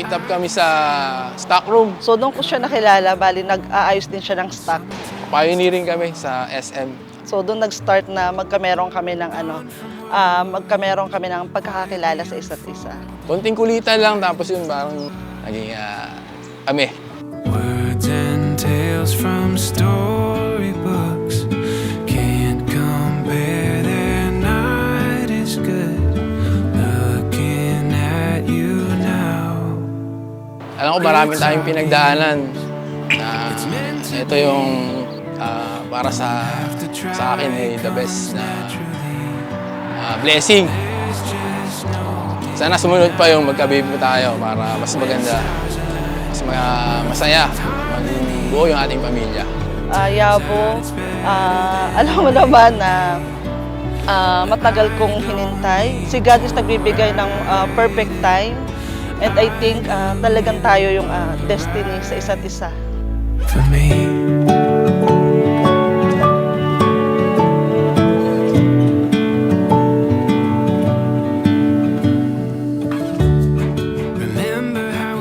Nag-meet up kami sa stock room. So doon ko siya nakilala, bali nag-aayos din siya ng stock. Pioneering kami sa SM. So doon nag-start na magkameron kami ng pagkakakilala sa isa't isa. Konting kulitan lang, tapos yun parang naging kami. Words and tales from storybooks can't compare, their night is good. Looking at you now. Alam ko maraming tayong pinagdaanan na ito yung para sa akin the best na blessing. Sana sumunod pa yung magka-baby tayo para mas maganda, mas masaya, maging buo yung ating pamilya. Yabo, alam mo naman na matagal kong hinintay. Si God is nagbibigay ng perfect time. And I think talagang tayo yung destiny sa isa't isa. For me.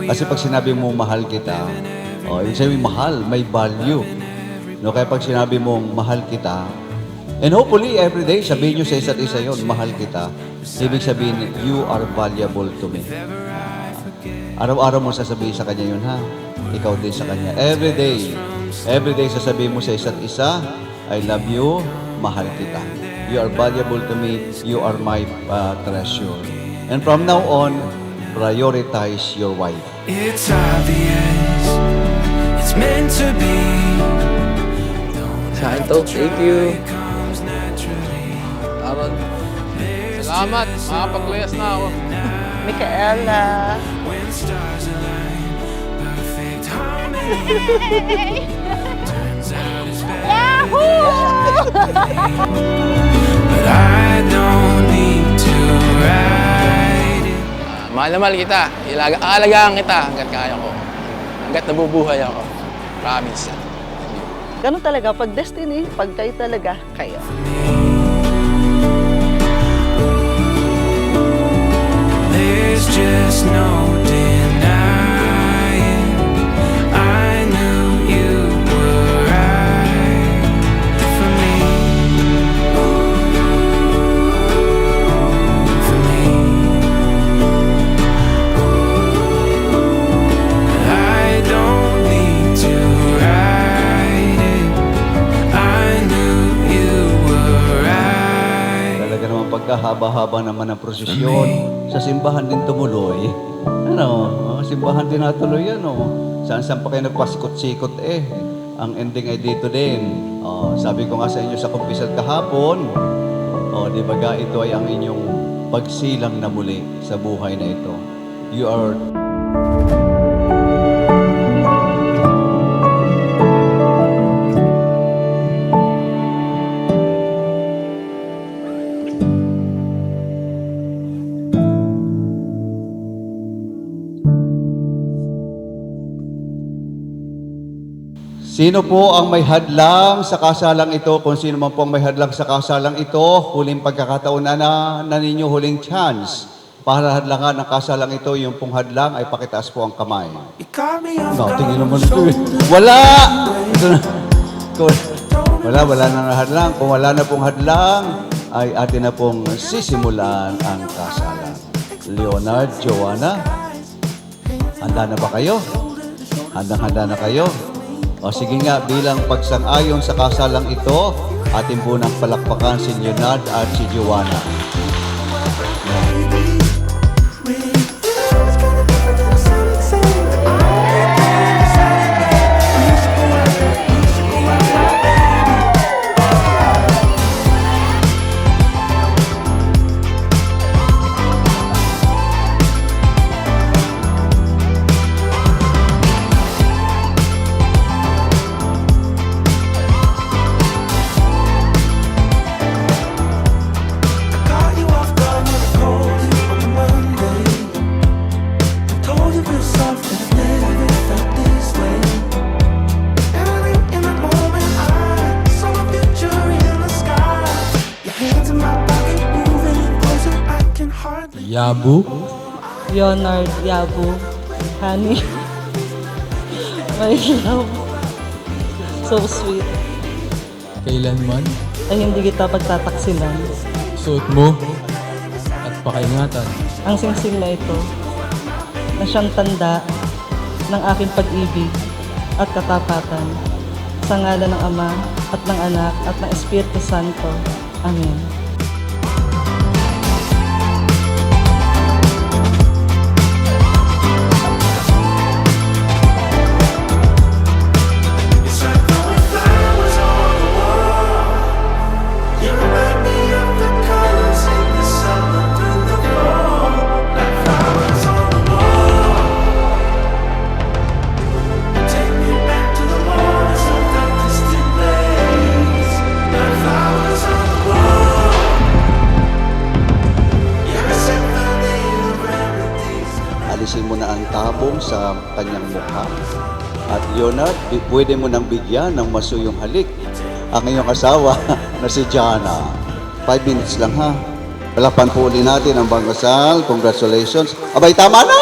Kasi pag sinabi mo mahal kita, yung sabi mahal, may value. No, kaya pag sinabi mo mahal kita, and hopefully every day sabihin nyo sa isa't isa yon, mahal kita. Ibig sabihin, you are valuable to me. Araw-araw mo sasabihin sa kanya yun, ha? Ikaw din sa kanya. Every day sasabihin mo sa isa't isa, I love you, mahal kita. You are valuable to me, you are my treasure. And from now on, prioritize your wife. It's obvious, it's meant to be. Sa akin to, thank you. Salamat, makapaglayas na ako. Micaela. When stars align, perfect harmony. Turns out it's better. But I don't need to write it. Mahal na mahal kita. Aalagaan kita hanggat kaya ko. Hanggat nabubuhay ako. Promise. Ganun talaga, pag destiny, pag kayo talaga, kayo. There's just no denying. I knew you were right for me. For me. I don't need to write it. I knew you were right. Talaga naman pagkahaba-haba naman ang prosesyon, sa simbahan din tumuloy. Simbahan din natuloy yan, Saan-saan pa kayo nagpasikot-sikot Ang ending ay dito din. Sabi ko nga sa inyo sa kumpisal kahapon, di ba ga, ito ay ang inyong pagsilang na muli sa buhay na ito. You are... Sino po ang may hadlang sa kasalang ito? Kung sino man po ang may hadlang sa kasalang ito, huling pagkakataon na ninyo, huling chance para hadlangan ang kasalang ito. Yung pong hadlang ay pakitaas po ang kamay. Tingin naman ito Wala! Ito na. Wala na hadlang. Kung wala na pong hadlang, ay atin na pong sisimulan ang kasalan. Leonard, Joanna, handa na ba kayo? Handang-handa na kayo? O sige nga, bilang pagsang-ayon sa kasalang ito, atin po nang palakpakan si Leonard at si Joanna. Yabu. Leonard Yabo. Honey. My love. So sweet. Kailanman, Ay hindi kita pagtataksilan. suot mo at pakaingatan. Ang singsing na ito na siyang tanda ng aking pag-ibig at katapatan sa ngalan ng Ama at ng Anak at ng Espiritu Santo. Amen. It's like throwing flowers on the wall. You remind me of the colors in the summer through the fall. Like flowers on the wall. Take me back to the waters of that distant place. Like flowers on the wall. You're a symphony of remedies. Alisin mo na ang tabong sa kanyang mukha. At Leonard, pwede mo nang bigyan ng masuyong halik ang iyong asawa na si Jana. 5 minutes lang ha. Palapan po ulit natin ang Bangkasal. Congratulations. Abay, tama na!